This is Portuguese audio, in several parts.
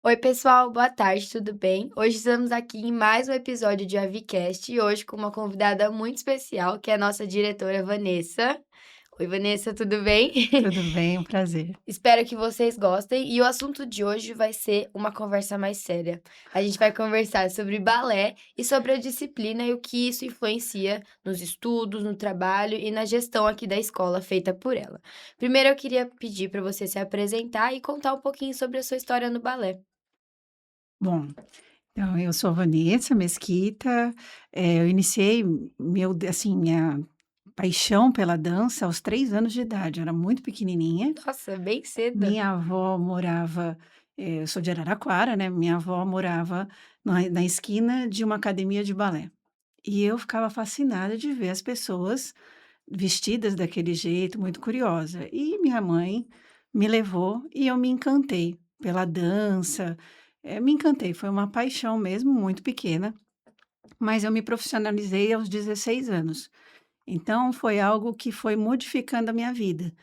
Oi, pessoal, boa tarde, tudo bem? Hoje estamos aqui em mais um episódio de Avicast e hoje com uma convidada muito especial, que é a nossa diretora Vanessa. Oi, Vanessa, tudo bem? Tudo bem, um prazer. Espero que vocês gostem e o assunto de hoje vai ser uma conversa mais séria. A gente vai conversar sobre balé e sobre a disciplina e o que isso influencia nos estudos, no trabalho e na gestão aqui da escola feita por ela. Primeiro eu queria pedir para você se apresentar e contar um pouquinho sobre a sua história no balé. Bom, então eu sou Vanessa Mesquita, eu iniciei minha paixão pela dança aos 3 anos de idade, eu era muito pequenininha. Nossa, bem cedo. Minha avó morava, eu sou de Araraquara, né, minha avó morava na esquina de uma academia de balé. E eu ficava fascinada de ver as pessoas vestidas daquele jeito, muito curiosa. E minha mãe me levou e eu me encantei pela dança, me encantei, foi uma paixão mesmo, muito pequena, mas eu me profissionalizei aos 16 anos. Então foi algo que foi modificando a minha vida.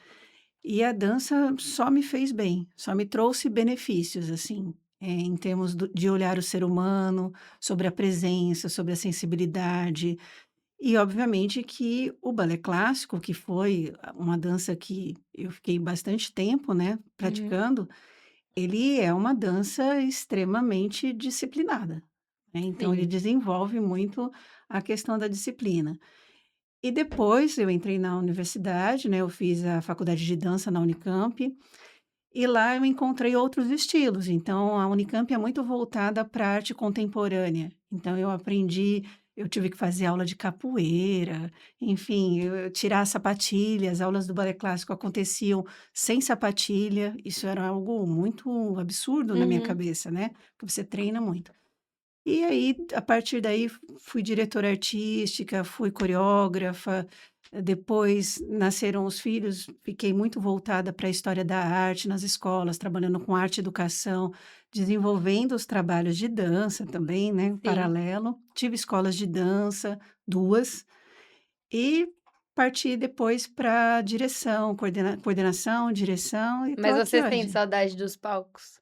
E a dança só me fez bem, só me trouxe benefícios, assim, em termos de olhar o ser humano, sobre a presença, sobre a sensibilidade, e obviamente que o balé clássico, que foi uma dança que eu fiquei bastante tempo, né, Uhum, praticando, ele é uma dança extremamente disciplinada, né, então ele sim, desenvolve muito a questão da disciplina. E depois eu entrei na universidade, né, eu fiz a faculdade de dança na Unicamp, e lá eu encontrei outros estilos, então a Unicamp é muito voltada pra arte contemporânea, então eu tive que fazer aula de capoeira, enfim, eu tirar as sapatilhas, as aulas do balé clássico aconteciam sem sapatilha, isso era algo muito absurdo na minha uhum. cabeça, né, porque você treina muito. E aí, a partir daí, fui diretora artística, fui coreógrafa, depois nasceram os filhos, fiquei muito voltada para a história da arte nas escolas, trabalhando com arte e educação, desenvolvendo os trabalhos de dança também, né, em Sim. paralelo. Tive escolas de dança, 2, e parti depois para direção, coordenação, direção, e estou Mas aqui você sente hoje. saudade dos palcos?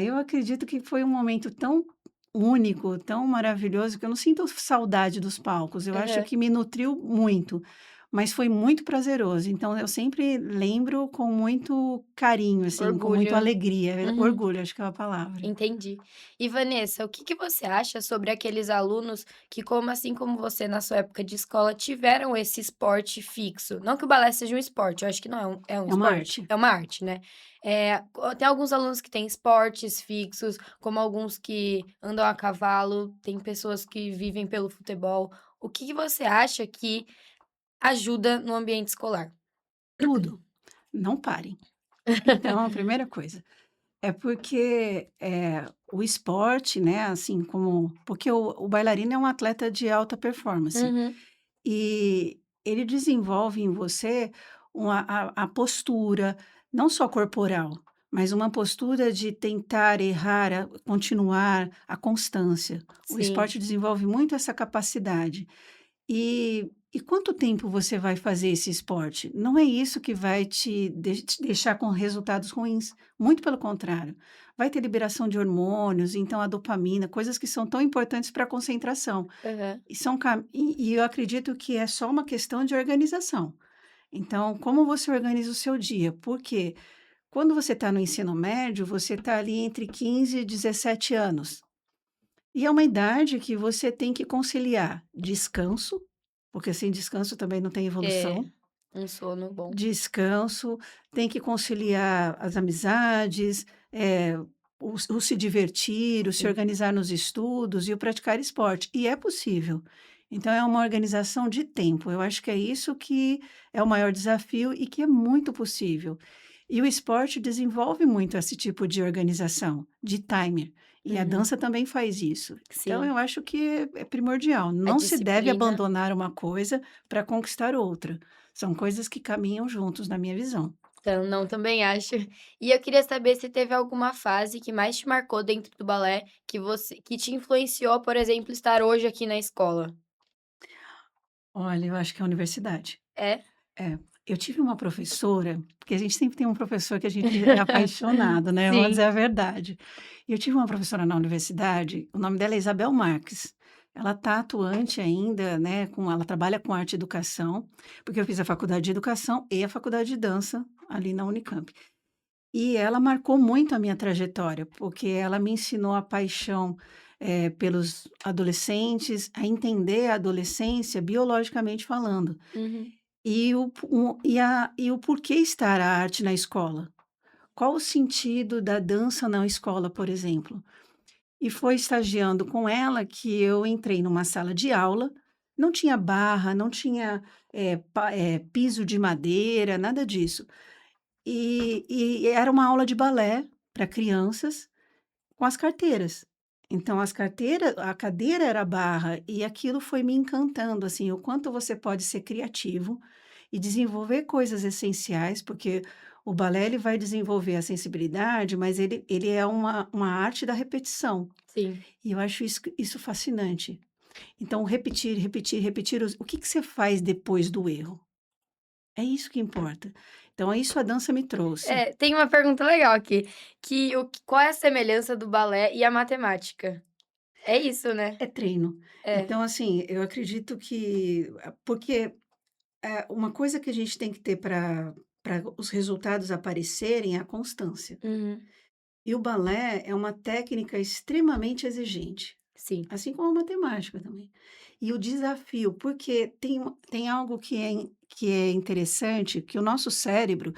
Eu acredito que foi um momento tão único, tão maravilhoso, que eu não sinto saudade dos palcos, eu acho Aham. que me nutriu muito, mas foi muito prazeroso, então eu sempre lembro com muito carinho, assim, com muito Orgulho. alegria, Uhum, orgulho, acho que é a palavra. entendi. E Vanessa, o que que você acha sobre aqueles alunos que, como assim como você na sua época de escola, tiveram esse esporte fixo? Não que o balé seja um esporte, eu acho que não é um É uma esporte? arte. É uma arte, né. Tem alguns alunos que têm esportes fixos, como alguns que andam a cavalo, tem pessoas que vivem pelo futebol. O que que você acha que ajuda no ambiente escolar? Tudo, não parem. Então, a primeira coisa, é porque, o esporte, né, assim como porque o bailarino é um atleta de alta performance. Uhum, E ele desenvolve em você a postura, não só corporal, mas uma postura de tentar, errar, continuar, a constância. O sim. esporte desenvolve muito essa capacidade. E quanto tempo você vai fazer esse esporte? Não é isso que vai te deixar com resultados ruins, muito pelo contrário. Vai ter liberação de hormônios, então a dopamina, coisas que são tão importantes para a concentração. Aham. E eu acredito que é só uma questão de organização. Então, como você organiza o seu dia? Porque quando você está no ensino médio, você está ali entre 15 e 17 anos. E é uma idade que você tem que conciliar descanso, porque sem descanso também não tem É, evolução. um sono bom. Descanso, tem que conciliar as amizades, o se divertir, o se Sim. organizar nos estudos e o praticar esporte, e é possível. Então é uma organização de tempo, eu acho que é isso que é o maior desafio e que é muito possível. E o esporte desenvolve muito esse tipo de organização, de timer, e a Uhum. dança também faz isso. Então Sim, eu acho que é primordial, a não se deve disciplina. abandonar uma coisa para conquistar outra. São coisas que caminham juntos, na minha visão. Então, não, também acho. E eu queria saber se teve alguma fase que mais te marcou dentro do balé, que te influenciou, por exemplo, estar hoje aqui na escola. Olha, eu acho que é a universidade. É? É. Eu tive uma professora, porque a gente sempre tem um professor que a gente é apaixonado, né, vamos dizer Sim. a verdade. Eu tive uma professora na universidade, o nome dela é Isabel Marques. Ela está atuante ainda, né, ela trabalha com arte e educação, porque eu fiz a faculdade de educação e a faculdade de dança ali na Unicamp. E ela marcou muito a minha trajetória, porque ela me ensinou a paixão, pelos adolescentes, a entender a adolescência biologicamente falando. Uhum. E o porquê estar a arte na escola? Qual o sentido da dança na escola, por exemplo? E foi estagiando com ela que eu entrei numa sala de aula, não tinha barra, não tinha, piso de madeira, nada disso. E era uma aula de balé para crianças com as carteiras. Então a cadeira era barra e aquilo foi me encantando, assim, o quanto você pode ser criativo e desenvolver coisas essenciais, porque o balé ele vai desenvolver a sensibilidade, mas ele é uma arte da repetição, Sim. e eu acho isso fascinante. Então repetir, repetir, repetir o que que você faz depois do erro? É isso que importa. Então é isso a dança me trouxe. É, tem uma pergunta legal aqui, qual é a semelhança do balé e a matemática? É isso, né? É treino. É. Então, assim, eu acredito que porque, uma coisa que a gente tem que ter para os resultados aparecerem é a constância. Uhum. E o balé é uma técnica extremamente exigente, Sim. assim como a matemática também. E o desafio, porque tem algo que é interessante, que o nosso cérebro,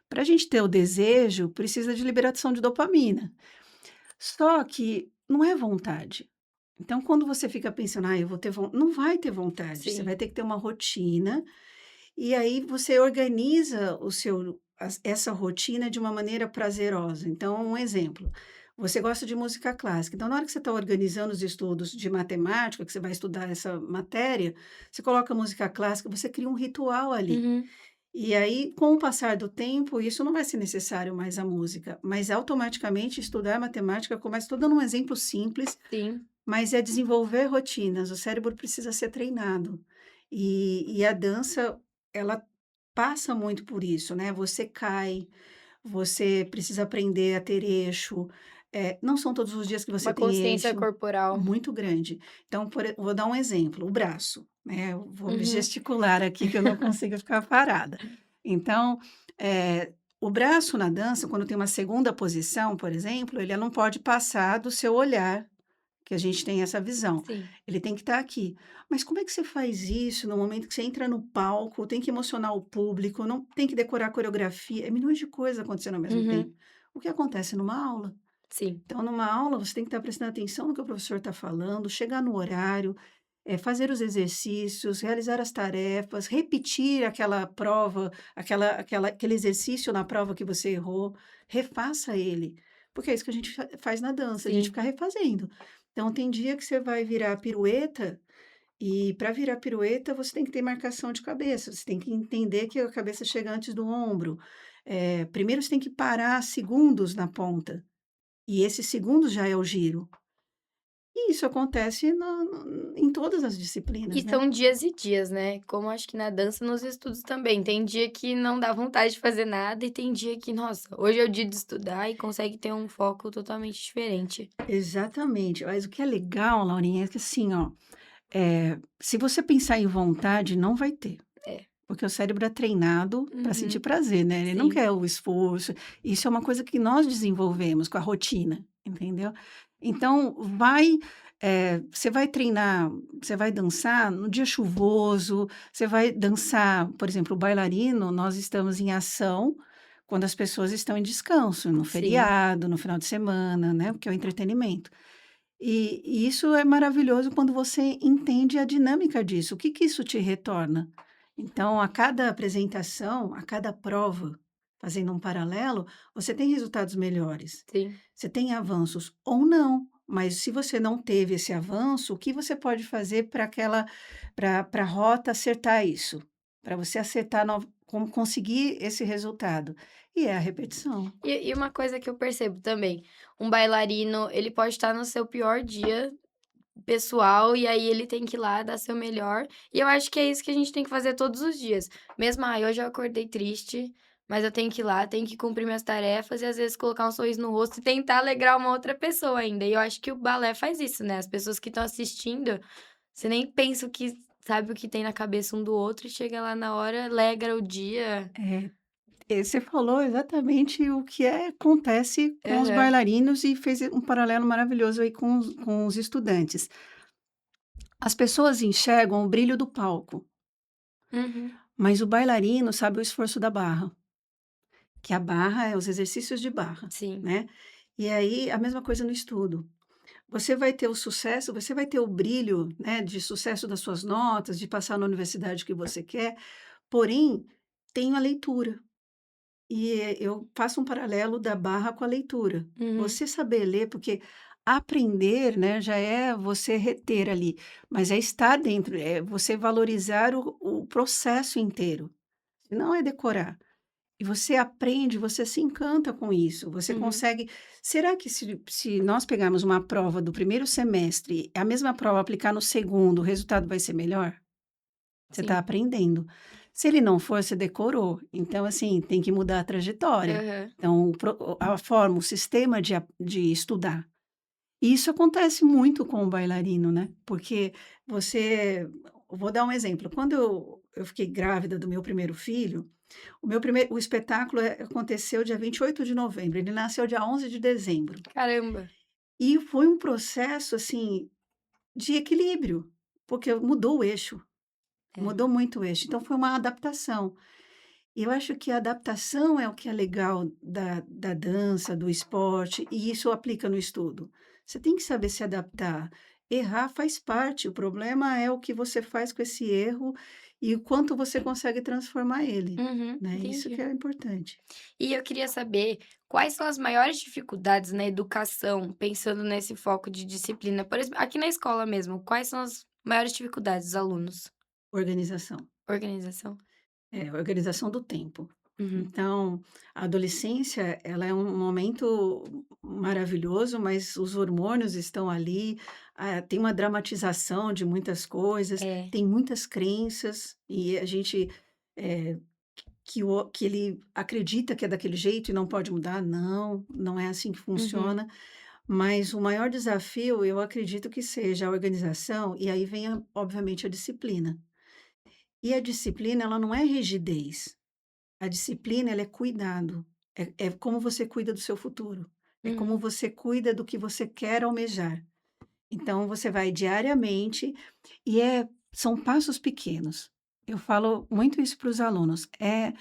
para a gente ter o desejo, precisa de liberação de dopamina. Só que não é vontade. Então, quando você fica pensando: "Ah, eu vou ter von", não vai ter vontade, você vai Sim. ter que ter uma rotina, e aí você organiza o seu essa rotina de uma maneira prazerosa. Então, um exemplo, você gosta de música clássica, então na hora que você está organizando os estudos de matemática, que você vai estudar essa matéria, você coloca música clássica, você cria um ritual ali. Uhum. E aí, com o passar do tempo, isso não vai ser necessário mais a música, mas automaticamente estudar matemática começa, estou dando um exemplo simples, Sim. mas é desenvolver rotinas, o cérebro precisa ser treinado. E a dança, ela passa muito por isso, né, você cai, você precisa aprender a ter eixo, não são todos os dias que você Uma tem consciência eixo, corporal. muito grande. Então, vou dar um exemplo, o braço, né, eu vou me Uhum. gesticular aqui que eu não consigo ficar parada. Então, o braço na dança, quando tem uma segunda posição, por exemplo, ele não pode passar do seu olhar, que a gente tem essa visão. Sim. Ele tem que estar aqui. Mas como é que você faz isso no momento que você entra no palco, tem que emocionar o público, não tem que decorar a coreografia, é milhões de coisas acontecendo ao mesmo tempo. Uhum. O que acontece numa aula? Sim. Então, numa aula, você tem que estar prestando atenção no que o professor está falando, chegar no horário, fazer os exercícios, realizar as tarefas, repetir aquela prova, aquele exercício na prova que você errou, refaça ele, porque é isso que a gente faz na dança, a gente Sim. fica refazendo. Então, tem dia que você vai virar pirueta, e para virar pirueta você tem que ter marcação de cabeça, você tem que entender que a cabeça chega antes do ombro. Primeiro você tem que parar segundos na ponta, e esses segundos já é o giro. E isso acontece em todas as E disciplinas, né. são dias e dias, né, como acho que na dança, nos estudos também, tem dia que não dá vontade de fazer nada e tem dia que, nossa, hoje é o dia de estudar e consegue ter um foco totalmente diferente. Exatamente. Mas o que é legal, Laurinha, é que assim, ó, se você pensar em vontade, não vai ter, É. porque o cérebro é treinado para sentir Uhum. prazer, né, ele não Sim. quer o esforço. Isso é uma coisa que nós desenvolvemos com a rotina, entendeu. Então você vai treinar, você vai dançar no dia chuvoso, você vai dançar, por exemplo, o bailarino, nós estamos em ação quando as pessoas estão em descanso, no Sim. feriado, no final de semana, né, porque é o entretenimento. E isso é maravilhoso quando você entende a dinâmica disso, o que que isso te retorna. Então, a cada apresentação, a cada prova, fazendo um paralelo, você tem resultados melhores. Sim. Você tem avanços ou não, mas se você não teve esse avanço, o que você pode fazer para a rota acertar isso? Para você acertar como conseguir esse resultado? E é a repetição. E uma coisa que eu percebo também, um bailarino, ele pode estar no seu pior dia, pessoal, e aí ele tem que ir lá dar seu melhor. E eu acho que é isso que a gente tem que fazer todos os dias. Mesmo, hoje eu acordei triste, mas eu tenho que ir lá, tenho que cumprir minhas tarefas e às vezes colocar um sorriso no rosto e tentar alegrar uma outra pessoa ainda. E eu acho que o balé faz isso, né? As pessoas que estão assistindo, você nem pensa o que sabe o que tem na cabeça um do outro e chega lá na hora, alegra o dia. É, você falou exatamente o que acontece com os Aham. bailarinos e fez um paralelo maravilhoso aí com os estudantes. As pessoas enxergam o brilho do palco, Uhum. mas o bailarino sabe o esforço da barra, que a barra é os exercícios de barra, Sim. né. E aí, a mesma coisa no estudo. Você vai ter o sucesso, você vai ter o brilho, né, de sucesso das suas notas, de passar na universidade que você quer, porém, tem a leitura. E, eu faço um paralelo da barra com a leitura. Uhum. Você saber ler, porque aprender, né, já é você reter ali, mas é estar dentro, é você valorizar o processo inteiro, não é decorar. E você aprende, você se encanta com isso, você Uhum. consegue será que se nós pegarmos uma prova do primeiro semestre, a mesma prova aplicar no segundo, o resultado vai ser melhor? Você está Sim. aprendendo. Se ele não for, você decorou. Então, assim, tem que mudar a trajetória. Aham. Então, a forma, o sistema de estudar. E isso acontece muito com o bailarino, né? Porque você. Vou dar um exemplo. Quando eu fiquei grávida do meu primeiro filho, o espetáculo aconteceu dia 28 de novembro. Ele nasceu dia 11 de dezembro. Caramba. E foi um processo, assim, de equilíbrio, porque mudou o eixo. É. Mudou muito o eixo. Então, foi uma adaptação. E eu acho que a adaptação é o que é legal da dança, do esporte, e isso aplica no estudo. Você tem que saber se adaptar. Errar faz parte, o problema é o que você faz com esse erro e o quanto você consegue transformar ele, Uhum, né, isso que entendi. é importante. E eu queria saber quais são as maiores dificuldades na educação, pensando nesse foco de disciplina. Por exemplo, aqui na escola mesmo, quais são as maiores dificuldades dos alunos? Organização. Organização? É, organização do tempo. Uhum. Então, a adolescência, ela é um momento maravilhoso, mas os hormônios estão ali, tem uma dramatização de muitas coisas, É. tem muitas crenças, e a gente, eh, que ele acredita que é daquele jeito e não pode mudar. Não, não é assim que Uhum. funciona. Mas o maior desafio, eu acredito que seja a organização, e aí vem obviamente, a disciplina. E a disciplina, ela não é rigidez. A disciplina, ela é cuidado, é como você cuida do seu futuro, é como Uhum. você cuida do que você quer almejar. Então você vai diariamente e são passos pequenos. Eu falo muito isso para os alunos, é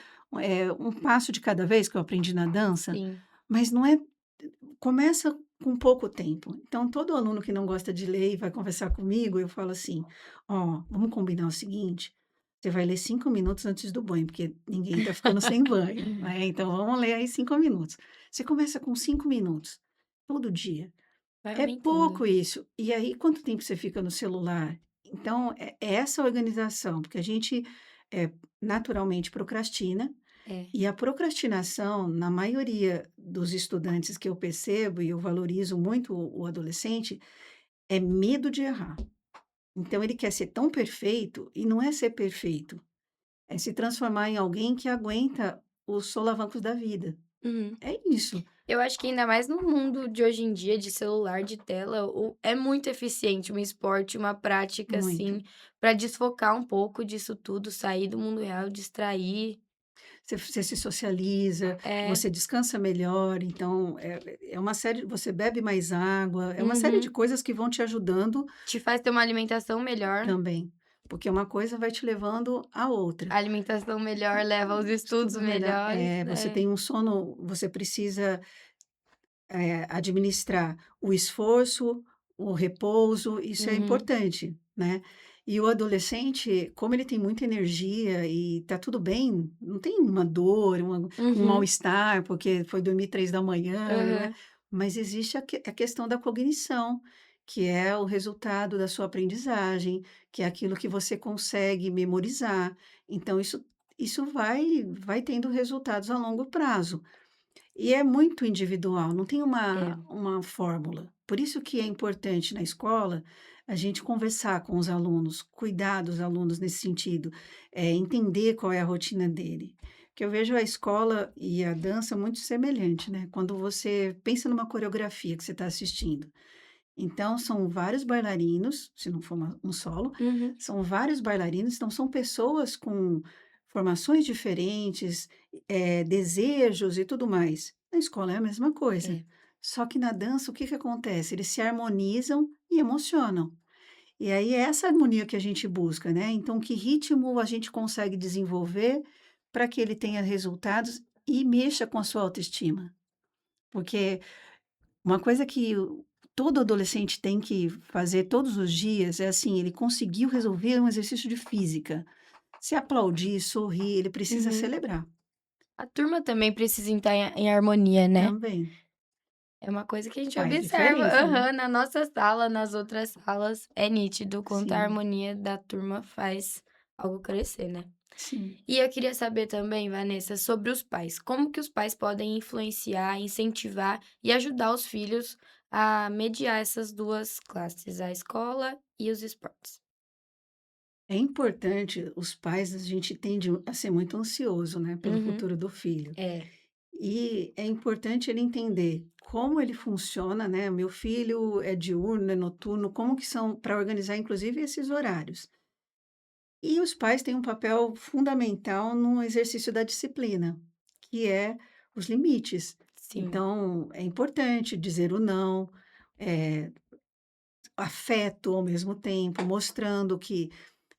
um passo de cada vez que eu aprendi na dança, Sim. mas não é começa com pouco tempo. Então todo aluno que não gosta de ler e vai conversar comigo, eu falo assim: "Ó, vamos combinar o seguinte, você vai ler 5 minutos antes do banho, porque ninguém está ficando sem banho, né, então vamos ler aí 5 minutos". Você começa com 5 minutos, todo dia. Vai É aumentando. pouco isso. E aí quanto tempo você fica no celular? Então é essa organização, porque a gente, naturalmente procrastina, É. e a procrastinação, na maioria dos estudantes que eu percebo, e eu valorizo muito o adolescente, é medo de errar. Então ele quer ser tão perfeito, e não é ser perfeito, é se transformar em alguém que aguenta os solavancos da vida. Uhum. É isso, Eu acho que ainda mais no mundo de hoje em dia, de celular, de tela, é muito eficiente um esporte, uma prática, muito. assim, para desfocar um pouco disso tudo, sair do mundo real, distrair. Você se socializa, É. você descansa melhor, então é uma série, você bebe mais água, é uma série de Uhum. coisas que vão te ajudando Te faz ter uma alimentação melhor. também, porque uma coisa vai te levando à outra. A alimentação melhor leva aos estudos Estudo melhor, melhores. você É. tem um sono, você precisa, administrar o esforço, o repouso, isso é Uhum. importante, né. E o adolescente, como ele tem muita energia e tá tudo bem, não tem uma dor, um Uhum. mal-estar, porque foi dormir 3 da manhã, não é, Aham. mas existe a questão da cognição, que é o resultado da sua aprendizagem, que é aquilo que você consegue memorizar. Então isso vai tendo resultados a longo prazo. E é muito individual, não tem É. uma fórmula. Por isso que é importante na escola a gente conversar com os alunos, cuidar dos alunos nesse sentido, entender qual é a rotina dele. Que eu vejo a escola e a dança muito semelhante, né, quando você pensa numa coreografia que você está assistindo, então são vários bailarinos, se não for um solo, Uhum. são vários bailarinos, então são pessoas com formações diferentes, desejos e tudo mais. Na escola é a mesma coisa, É. só que na dança o que que acontece? Eles se harmonizam e emocionam. E aí é essa harmonia que a gente busca, né, então que ritmo a gente consegue desenvolver para que ele tenha resultados e mexa com a sua autoestima? Porque uma coisa que todo adolescente tem que fazer todos os dias é assim, ele conseguiu resolver um exercício de física. Se aplaudir, sorrir, ele precisa Uhum. celebrar A turma também precisa estar em harmonia, né. também. É uma coisa que a gente Faz observa diferença, né? aham, na nossa sala, nas outras salas, é nítido quanto a Sim, harmonia da turma faz algo crescer, né. sim. E eu queria saber também, Vanessa, sobre os pais. Como que os pais podem influenciar, incentivar e ajudar os filhos a mediar essas 2 classes, a escola e os esportes? É importante, os pais, a gente tende a ser muito ansioso, né, pelo Uhum. futuro do filho. É. E é importante ele entender como ele funciona, né? Meu filho é diurno, é noturno, como que são para organizar, inclusive, esses horários. E os pais têm um papel fundamental no exercício da disciplina, que é os limites. Sim. Então, é importante dizer o não, eh, afeto ao mesmo tempo, mostrando que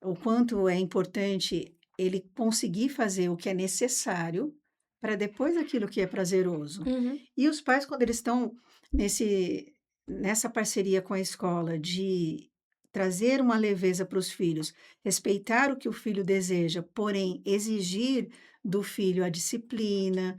o quanto é importante ele conseguir fazer o que é necessário para depois aquilo que é prazeroso. Uhum. E os pais, quando eles estão nesse nessa parceria com a escola de trazer uma leveza para os filhos, respeitar o que o filho deseja, porém exigir do filho a disciplina,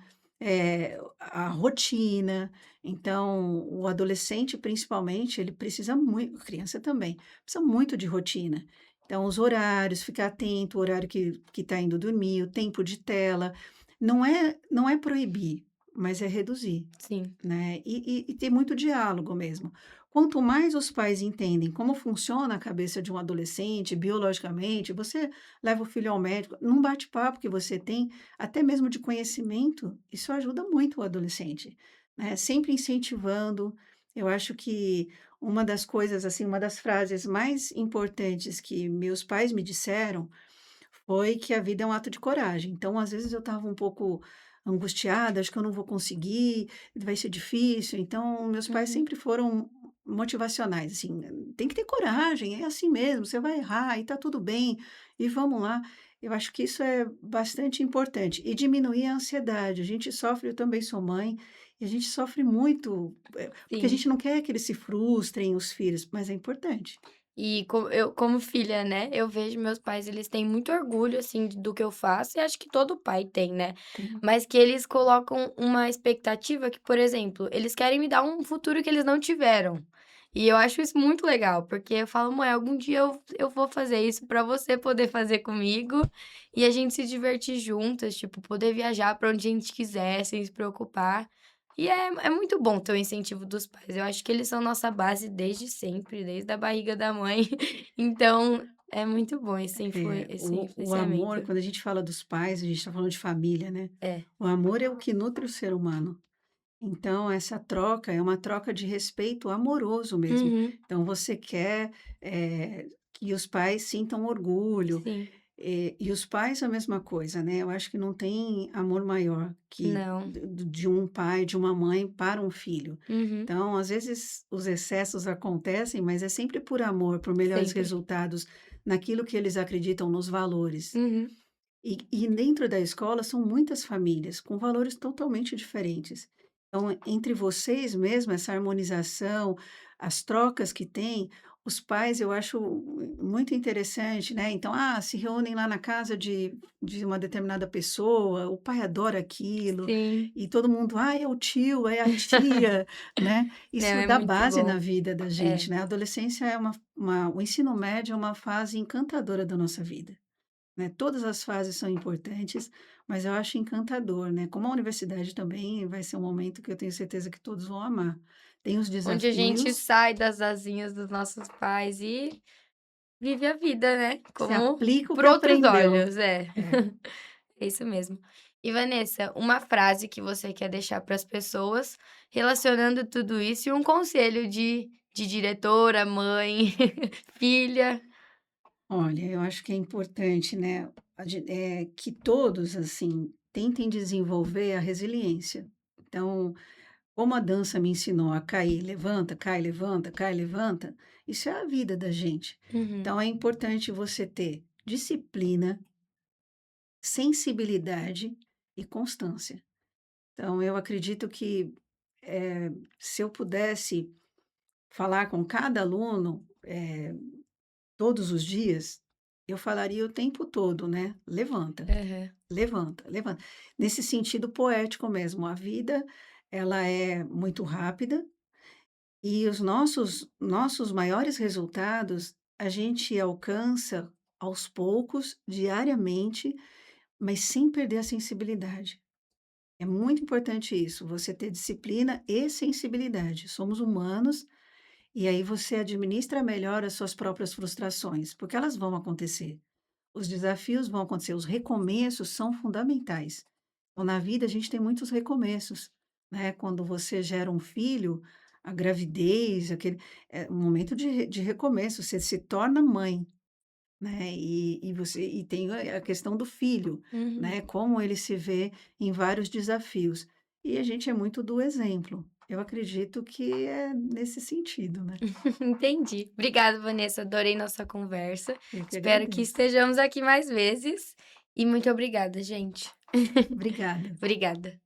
a rotina. Então, o adolescente, principalmente, ele precisa muito, criança também, precisa muito de rotina. Então, os horários, ficar atento, o horário que está indo dormir, o tempo de tela, não é proibir, mas é reduzir, Sim. né, e ter muito diálogo mesmo. Quanto mais os pais entendem como funciona a cabeça de um adolescente biologicamente, você leva o filho ao médico, num bate-papo que você tem, até mesmo de conhecimento, isso ajuda muito o adolescente, né, sempre incentivando. Eu acho que uma das coisas, assim, uma das frases mais importantes que meus pais me disseram foi que a vida é um ato de coragem. Então, às vezes, eu estava um pouco angustiada, acho que eu não vou conseguir, vai ser difícil. Então, meus pais Uhum. sempre foram motivacionais, assim, tem que ter coragem, é assim mesmo, você vai errar e tá tudo bem, e vamos lá. Eu acho que isso é bastante importante. E diminuir a ansiedade. A gente sofre, eu também sou mãe, e a gente sofre muito, porque a Sim. gente não quer que eles se frustrem, os filhos, mas é importante. E eu como filha, né, eu vejo meus pais, eles têm muito orgulho, assim, do que eu faço, e acho que todo pai tem, né. Tem- Mas que eles colocam uma expectativa que, por exemplo, eles querem me dar um futuro que eles não tiveram. E eu acho isso muito legal, porque eu falo: "Mãe, algum dia eu vou fazer isso pra você poder fazer comigo, e a gente se divertir juntas, tipo, poder viajar pra onde a gente quiser sem se preocupar". E é muito bom ter o incentivo dos pais. Eu acho que eles são nossa base desde sempre, desde a barriga da mãe. Então, é muito bom esse O amor, influenciamento. quando a gente fala dos pais, a gente está falando de família, né? É. O amor é o que nutre o ser humano. Então, essa troca é uma troca de respeito amoroso mesmo. Uhum. Então, você quer, que os pais sintam orgulho, Sim. e os pais a mesma coisa, né? Eu acho que não tem amor maior que Não. de um pai, de uma mãe para um filho. Uhum. Então, às vezes, os excessos acontecem, mas é sempre por amor, por melhores Sempre. resultados naquilo que eles acreditam, nos valores. Uhum. E dentro da escola são muitas famílias com valores totalmente diferentes. Então, entre vocês mesmo, essa harmonização, as trocas que tem, os pais eu acho muito interessante, né? Então, se reúnem lá na casa de uma determinada pessoa, o pai adora aquilo, Sim. e todo mundo, é o tio, é a tia, né? Não, Isso é dá muito base na bom. vida da gente, É. né? A adolescência é o ensino médio é uma fase encantadora da nossa vida. né, todas as fases são importantes, mas eu acho encantador, né, como a universidade também vai ser um momento que eu tenho certeza que todos vão amar. Tem os Onde a gente desafios, sai das asinhas dos nossos pais e vive a vida, né, você como aplica o por que outros aprendeu. olhos, é. É. É isso mesmo. E Vanessa, uma frase que você quer deixar para as pessoas relacionando tudo isso e um conselho de diretora, mãe, filha. Olha, eu acho que é importante, né, que todos, assim, tentem desenvolver a resiliência. Então, como a dança me ensinou a cair, levanta, cai, levanta, cai, levanta, isso é a vida da gente. Uhum, Então, é importante você ter disciplina, sensibilidade e constância. Então, eu acredito que, se eu pudesse falar com cada aluno, todos os dias, eu falaria o tempo todo, né: "Levanta, aham, levanta, levanta". Nesse sentido poético mesmo, a vida ela é muito rápida e os nossos maiores resultados, a gente alcança aos poucos, diariamente, mas sem perder a sensibilidade. É muito importante isso, você ter disciplina e sensibilidade. Somos humanos e aí você administra melhor as suas próprias frustrações, porque elas vão acontecer. Os desafios vão acontecer, os recomeços são fundamentais. Então, na vida, a gente tem muitos recomeços, né? Quando você gera um filho, a gravidez, aquele é um momento de recomeço, você se torna mãe, né? E tem a questão do filho, uhum. né? Como ele se vê em vários desafios. E a gente é muito do exemplo. Eu acredito que é nesse sentido, né? Entendi. Obrigada, Vanessa, adorei nossa conversa. Eu que Espero que agradeço. estejamos aqui mais vezes e muito obrigada, gente. Obrigada. Obrigada.